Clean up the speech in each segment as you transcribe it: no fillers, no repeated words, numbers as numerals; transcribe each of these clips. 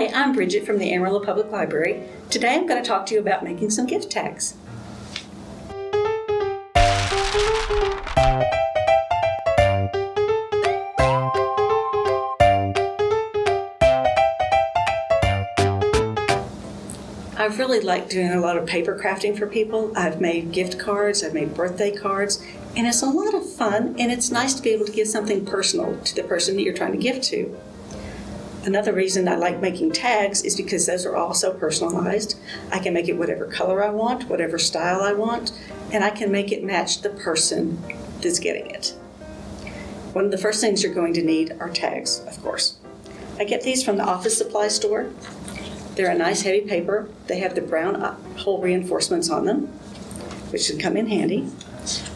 Hi, I'm Bridget from the Amarillo Public Library. Today I'm going to talk to you about making some gift tags. I've really liked doing a lot of paper crafting for people. I've made gift cards, I've made birthday cards, and it's a lot of fun, and it's nice to be able to give something personal to the person that you're trying to give to. Another reason I like making tags is because those are also personalized. I can make it whatever color I want, whatever style I want, and I can make it match the person that's getting it. One of the first things you're going to need are tags, of course. I get these from the office supply store. They're a nice heavy paper. They have the brown hole reinforcements on them, which should come in handy.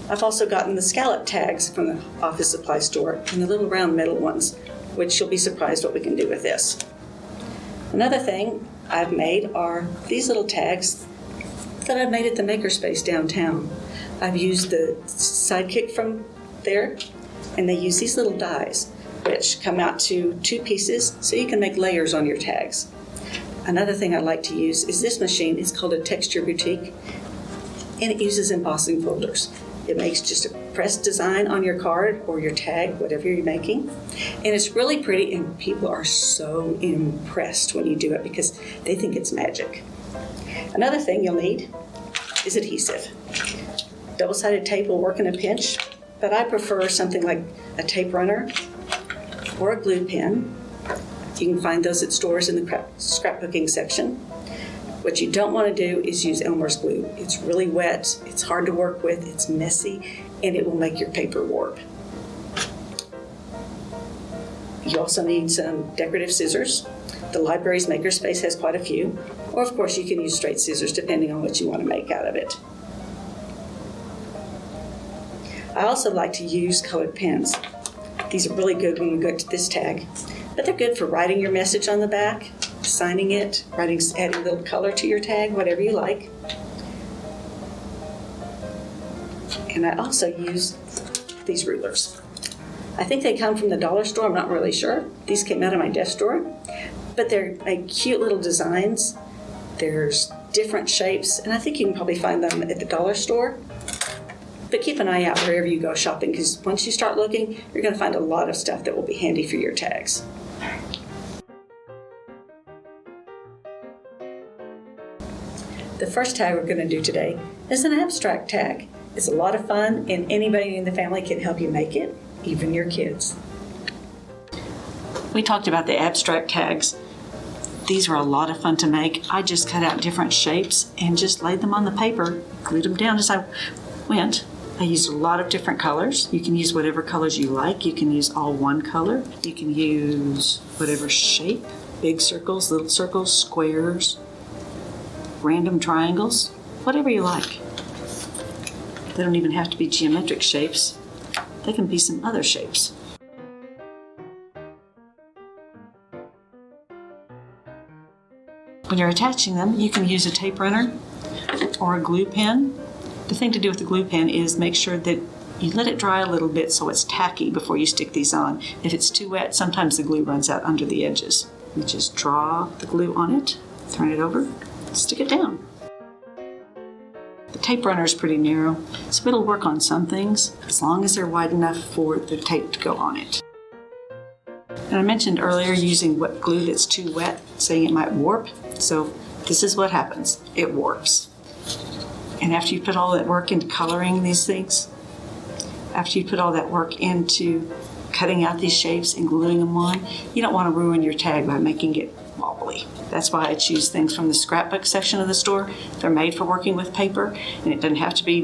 I've also gotten the scallop tags from the office supply store and the little round metal ones, which you'll be surprised what we can do with this. Another thing I've made are these little tags that I've made at the MakerSpace downtown. I've used the Sidekick from there, and they use these little dies, which come out to 2 pieces, so you can make layers on your tags. Another thing I like to use is this machine. It's called a Texture Boutique, and it uses embossing folders. It makes just a pressed design on your card or your tag, whatever you're making. And it's really pretty, and people are so impressed when you do it because they think it's magic. Another thing you'll need is adhesive. Double-sided tape will work in a pinch, but I prefer something like a tape runner or a glue pen. You can find those at stores in the scrapbooking section. What you don't want to do is use Elmer's glue. It's really wet, it's hard to work with, it's messy, and it will make your paper warp. You also need some decorative scissors. The library's MakerSpace has quite a few, or of course you can use straight scissors depending on what you want to make out of it. I also like to use colored pens. These are really good when we go to this tag, but they're good for writing your message on the back, signing it, adding a little color to your tag, whatever you like. And I also use these rulers. I think they come from the dollar store, I'm not really sure. These came out of my desk drawer, but they're like cute little designs. There's different shapes, and I think you can probably find them at the dollar store. But keep an eye out wherever you go shopping, because once you start looking, you're going to find a lot of stuff that will be handy for your tags. The first tag we're going to do today is an abstract tag. It's a lot of fun, and anybody in the family can help you make it, even your kids. We talked about the abstract tags. These were a lot of fun to make. I just cut out different shapes and just laid them on the paper, glued them down as I went. I used a lot of different colors. You can use whatever colors you like. You can use all one color. You can use whatever shape, big circles, little circles, squares, random triangles, whatever you like. They don't even have to be geometric shapes. They can be some other shapes. When you're attaching them, you can use a tape runner or a glue pen. The thing to do with the glue pen is make sure that you let it dry a little bit so it's tacky before you stick these on. If it's too wet, sometimes the glue runs out under the edges. You just draw the glue on it, turn it over, stick it down. The tape runner is pretty narrow, so it'll work on some things as long as they're wide enough for the tape to go on it. And I mentioned earlier using wet glue that's too wet, saying it might warp. So this is what happens. It warps. And after you put all that work into coloring these things, after you put all that work into cutting out these shapes and gluing them on, you don't want to ruin your tag by making it wobbly. That's why I choose things from the scrapbook section of the store. They're made for working with paper, and it doesn't have to be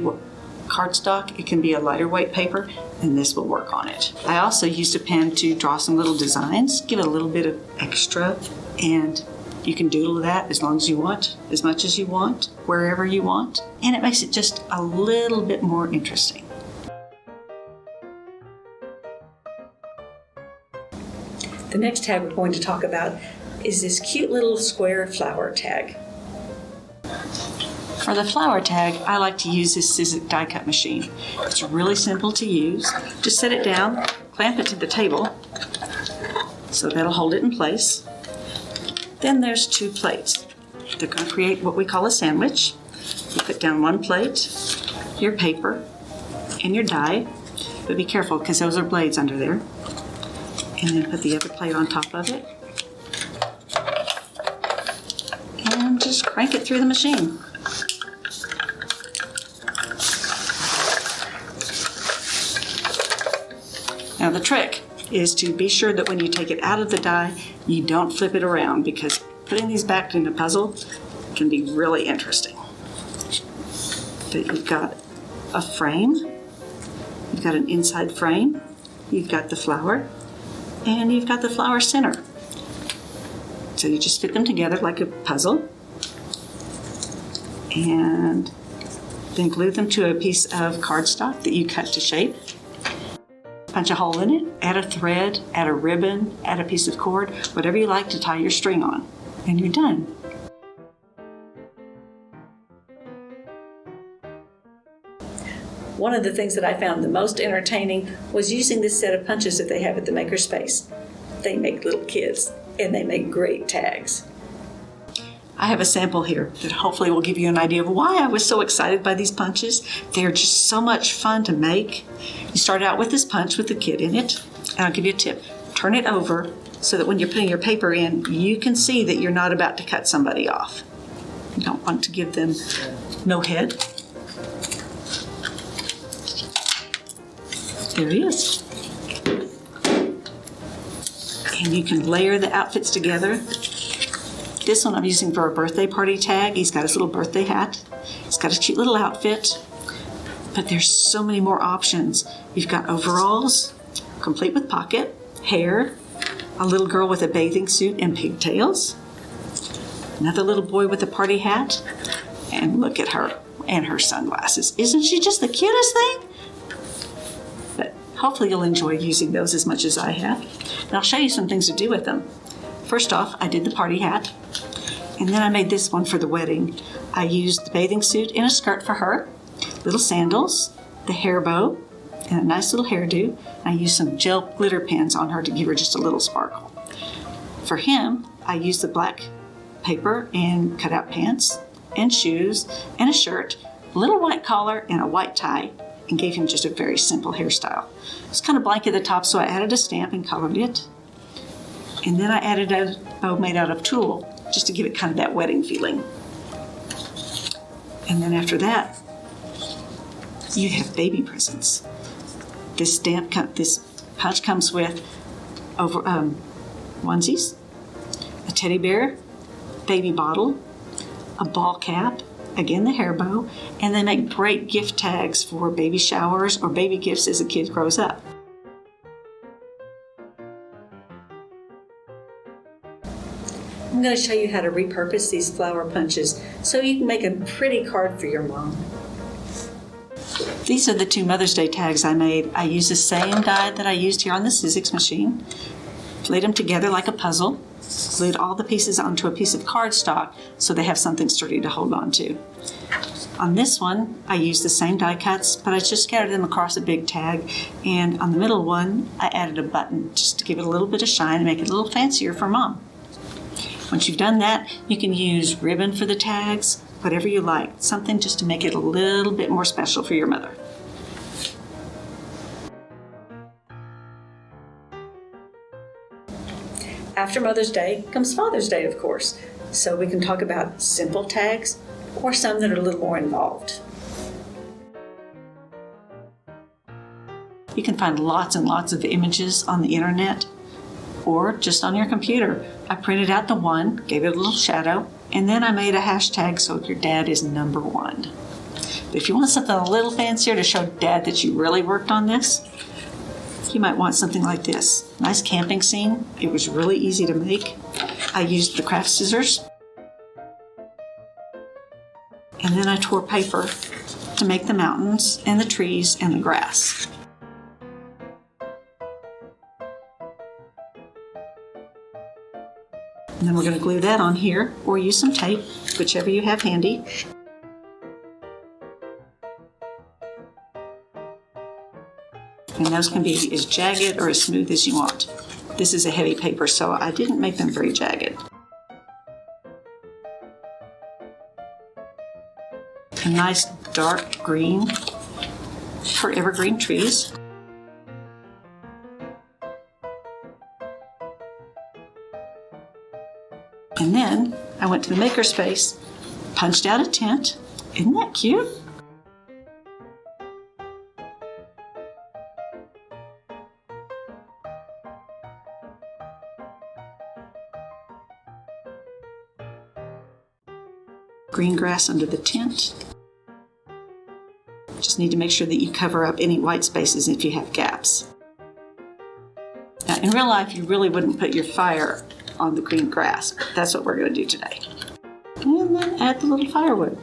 cardstock. It can be a lighter weight paper, and this will work on it. I also used a pen to draw some little designs, give it a little bit of extra, and you can doodle that as long as you want, as much as you want, wherever you want, and it makes it just a little bit more interesting. The next tag we're going to talk about is this cute little square flower tag. For the flower tag, I like to use this Sizzix die cut machine. It's really simple to use. Just set it down, clamp it to the table, so that'll hold it in place. Then there's 2 plates. They're going to create what we call a sandwich. You put down 1 plate, your paper, and your die. But be careful because those are blades under there. And then put the other plate on top of it. And just crank it through the machine. Now the trick is to be sure that when you take it out of the die, you don't flip it around, because putting these back in a puzzle can be really interesting. But you've got a frame, you've got an inside frame, you've got the flower, and you've got the flower center. So you just fit them together like a puzzle, and then glue them to a piece of cardstock that you cut to shape. Punch a hole in it, add a thread, add a ribbon, add a piece of cord, whatever you like to tie your string on, and you're done. One of the things that I found the most entertaining was using this set of punches that they have at the MakerSpace. They make little kids, and they make great tags. I have a sample here that hopefully will give you an idea of why I was so excited by these punches. They're just so much fun to make. You start out with this punch with the kid in it, and I'll give you a tip. Turn it over so that when you're putting your paper in, you can see that you're not about to cut somebody off. You don't want to give them no head. There he is. And you can layer the outfits together. This one I'm using for a birthday party tag. He's got his little birthday hat. He's got his cute little outfit. But there's so many more options. You've got overalls, complete with pocket, hair, a little girl with a bathing suit and pigtails, another little boy with a party hat, and look at her and her sunglasses. Isn't she just the cutest thing? But hopefully you'll enjoy using those as much as I have. And I'll show you some things to do with them. First off, I did the party hat, and then I made this one for the wedding. I used the bathing suit and a skirt for her, little sandals, the hair bow, and a nice little hairdo. I used some gel glitter pens on her to give her just a little sparkle. For him, I used the black paper and cut out pants and shoes and a shirt, a little white collar and a white tie, and gave him just a very simple hairstyle. It's kind of blank at the top, so I added a stamp and colored it. And then I added a bow made out of tulle, just to give it kind of that wedding feeling. And then after that, you have baby presents. This pouch comes with onesies, a teddy bear, baby bottle, a ball cap, again the hair bow, and they make great gift tags for baby showers or baby gifts as a kid grows up. I'm going to show you how to repurpose these flower punches so you can make a pretty card for your mom. These are the 2 Mother's Day tags I made. I used the same die that I used here on the Sizzix machine, laid them together like a puzzle, glued all the pieces onto a piece of cardstock so they have something sturdy to hold on to. On this one, I used the same die cuts, but I just scattered them across a big tag, and on the middle one, I added a button just to give it a little bit of shine and make it a little fancier for Mom. Once you've done that, you can use ribbon for the tags, whatever you like, something just to make it a little bit more special for your mother. After Mother's Day comes Father's Day, of course, so we can talk about simple tags or some that are a little more involved. You can find lots and lots of images on the internet or just on your computer. I printed out the one, gave it a little shadow, and then I made a hashtag so your dad is number 1. But if you want something a little fancier to show Dad that you really worked on this, you might want something like this. Nice camping scene. It was really easy to make. I used the craft scissors, and then I tore paper to make the mountains and the trees and the grass. And then we're going to glue that on here or use some tape, whichever you have handy. And those can be as jagged or as smooth as you want. This is a heavy paper, so I didn't make them very jagged. a nice dark green for evergreen trees. And then I went to the MakerSpace, punched out a tent. Isn't that cute? Green grass under the tent. Just need to make sure that you cover up any white spaces if you have gaps. Now, in real life, you really wouldn't put your fire on the green grass. That's what we're going to do today. And then add the little firewood,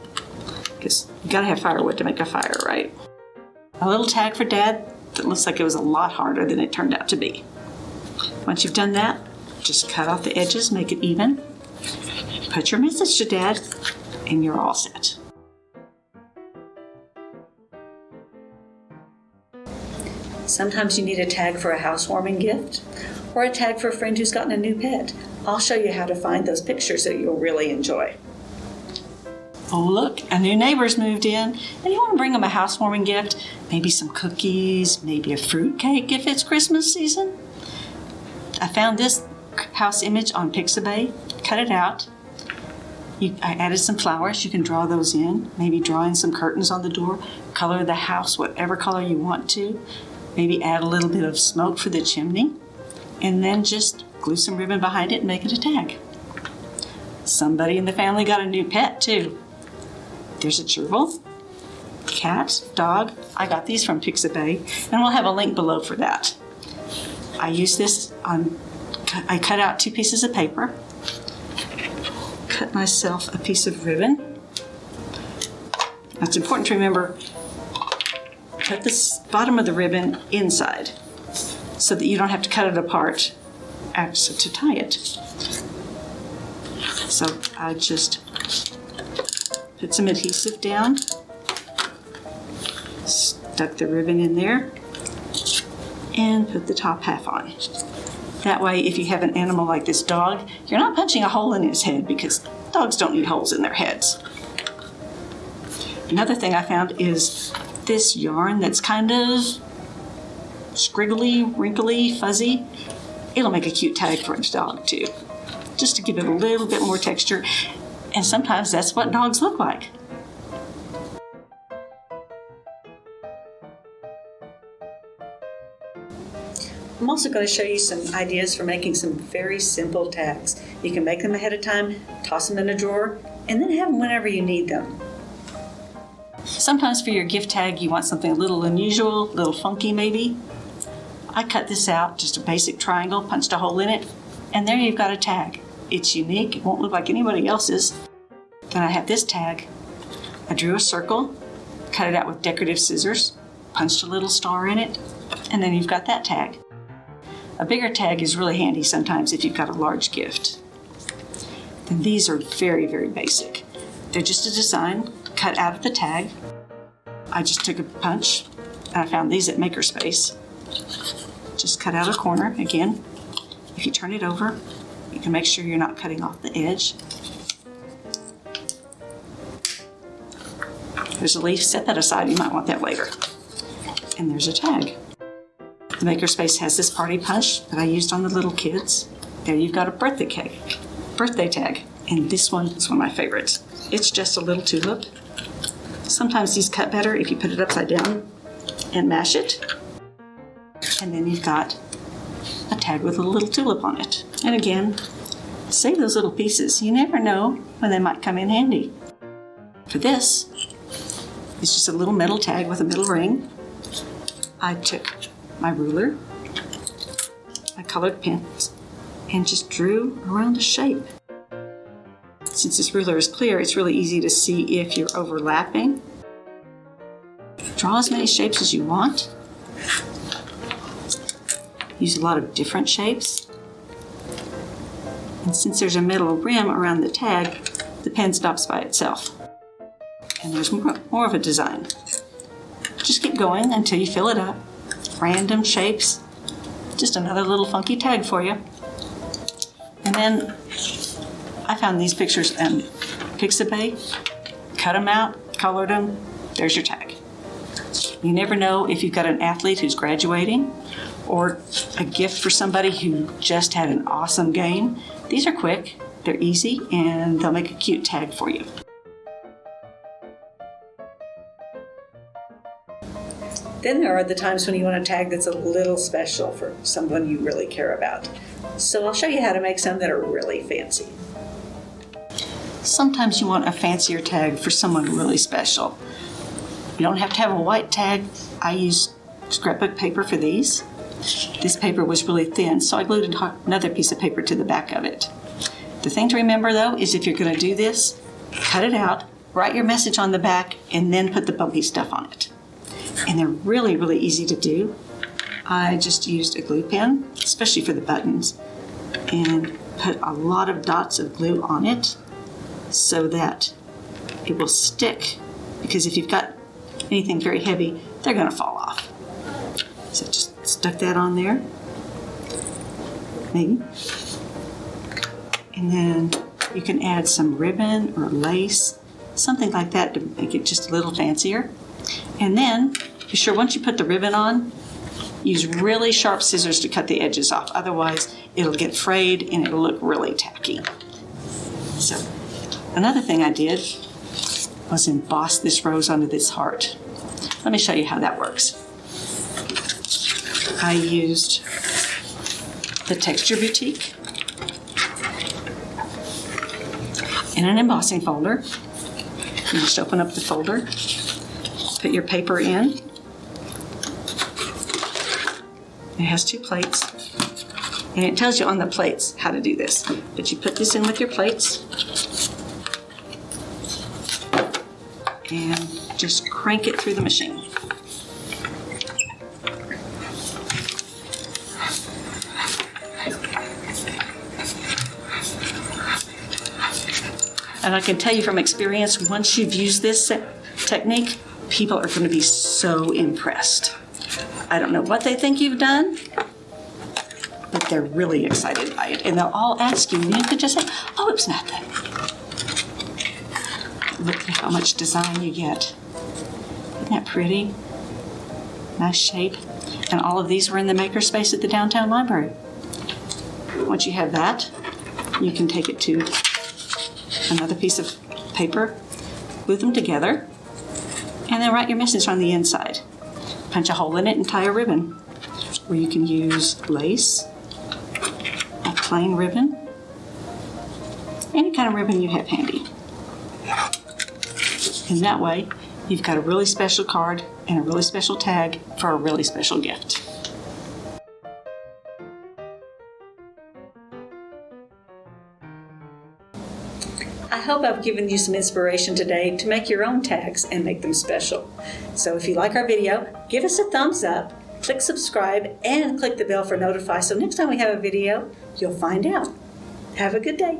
because you got to have firewood to make a fire, right? A little tag for Dad that looks like it was a lot harder than it turned out to be. Once you've done that, just cut off the edges, make it even. Put your message to Dad, and you're all set. Sometimes you need a tag for a housewarming gift or a tag for a friend who's gotten a new pet. I'll show you how to find those pictures that you'll really enjoy. Oh look, a new neighbor's moved in, and you want to bring them a housewarming gift, maybe some cookies, maybe a fruit cake if it's Christmas season. I found this house image on Pixabay, cut it out. I added some flowers. You can draw those in. Maybe draw in some curtains on the door. Color the house whatever color you want to. Maybe add a little bit of smoke for the chimney. And then just glue some ribbon behind it and make it a tag. Somebody in the family got a new pet too. There's a gerbil, cat, dog. I got these from Pixabay, and we'll have a link below for that. I used this I cut out 2 pieces of paper. Cut myself a piece of ribbon. Now it's important to remember, put the bottom of the ribbon inside so that you don't have to cut it apart to tie it. So I just put some adhesive down, stuck the ribbon in there, and put the top half on. That way, if you have an animal like this dog, you're not punching a hole in his head, because dogs don't need holes in their heads. Another thing I found is this yarn that's kind of scriggly, wrinkly, fuzzy. It'll make a cute tag for a dog too, just to give it a little bit more texture. And sometimes that's what dogs look like. I'm also going to show you some ideas for making some very simple tags. You can make them ahead of time, toss them in a drawer, and then have them whenever you need them. Sometimes for your gift tag, you want something a little unusual, a little funky maybe. I cut this out, just a basic triangle, punched a hole in it, and there you've got a tag. It's unique, it won't look like anybody else's. Then I have this tag. I drew a circle, cut it out with decorative scissors, punched a little star in it, and then you've got that tag. A bigger tag is really handy sometimes if you've got a large gift. Then these are very, very basic. They're just a design cut out of the tag. I just took a punch, and I found these at MakerSpace. Just cut out a corner. Again, if you turn it over, you can make sure you're not cutting off the edge. There's a leaf, set that aside, you might want that later. And there's a tag. The MakerSpace has this party punch that I used on the little kids. There you've got a birthday tag. And this one is one of my favorites. It's just a little tulip. Sometimes these cut better if you put it upside down and mash it. And then you've got a tag with a little tulip on it. And again, save those little pieces. You never know when they might come in handy. For this, it's just a little metal tag with a metal ring. I took my ruler, my colored pens, and just drew around a shape. Since this ruler is clear, it's really easy to see if you're overlapping. Draw as many shapes as you want. Use a lot of different shapes. And since there's a metal rim around the tag, the pen stops by itself. And there's more of a design. Just keep going until you fill it up. Random shapes. Just another little funky tag for you. And then I found these pictures in Pixabay, cut them out, colored them, there's your tag. You never know if you've got an athlete who's graduating or a gift for somebody who just had an awesome game. These are quick, they're easy, and they'll make a cute tag for you. Then there are the times when you want a tag that's a little special for someone you really care about. So I'll show you how to make some that are really fancy. Sometimes you want a fancier tag for someone really special. You don't have to have a white tag. I use scrapbook paper for these. This paper was really thin, so I glued another piece of paper to the back of it. The thing to remember though is if you're going to do this, cut it out, write your message on the back, and then put the bumpy stuff on it. And they're really, really easy to do. I just used a glue pen, especially for the buttons, and put a lot of dots of glue on it so that it will stick, because if you've got anything very heavy, they're going to fall off. So just stuck that on there, maybe. And then you can add some ribbon or lace, something like that to make it just a little fancier. And then, be sure once you put the ribbon on, use really sharp scissors to cut the edges off. Otherwise, it'll get frayed and it'll look really tacky. So, another thing I did was emboss this rose onto this heart. Let me show you how that works. I used the Texture Boutique in an embossing folder. You just open up the folder, put your paper in. It has 2 plates, and it tells you on the plates how to do this. But you put this in with your plates and just crank it through the machine. And I can tell you from experience, once you've used this technique, people are going to be so impressed. I don't know what they think you've done, but they're really excited by it. And they'll all ask you, and you could just say, oh, it was nothing. Look at how much design you get. Isn't that pretty? Nice shape. And all of these were in the MakerSpace at the downtown library. Once you have that, you can take it to another piece of paper, glue them together, and then write your message on the inside. Punch a hole in it and tie a ribbon. Or you can use lace, a plain ribbon, any kind of ribbon you have handy. And that way, you've got a really special card and a really special tag for a really special gift. I hope I've given you some inspiration today to make your own tags and make them special. So if you like our video, give us a thumbs up, click subscribe, and click the bell for notify so next time we have a video, you'll find out. Have a good day.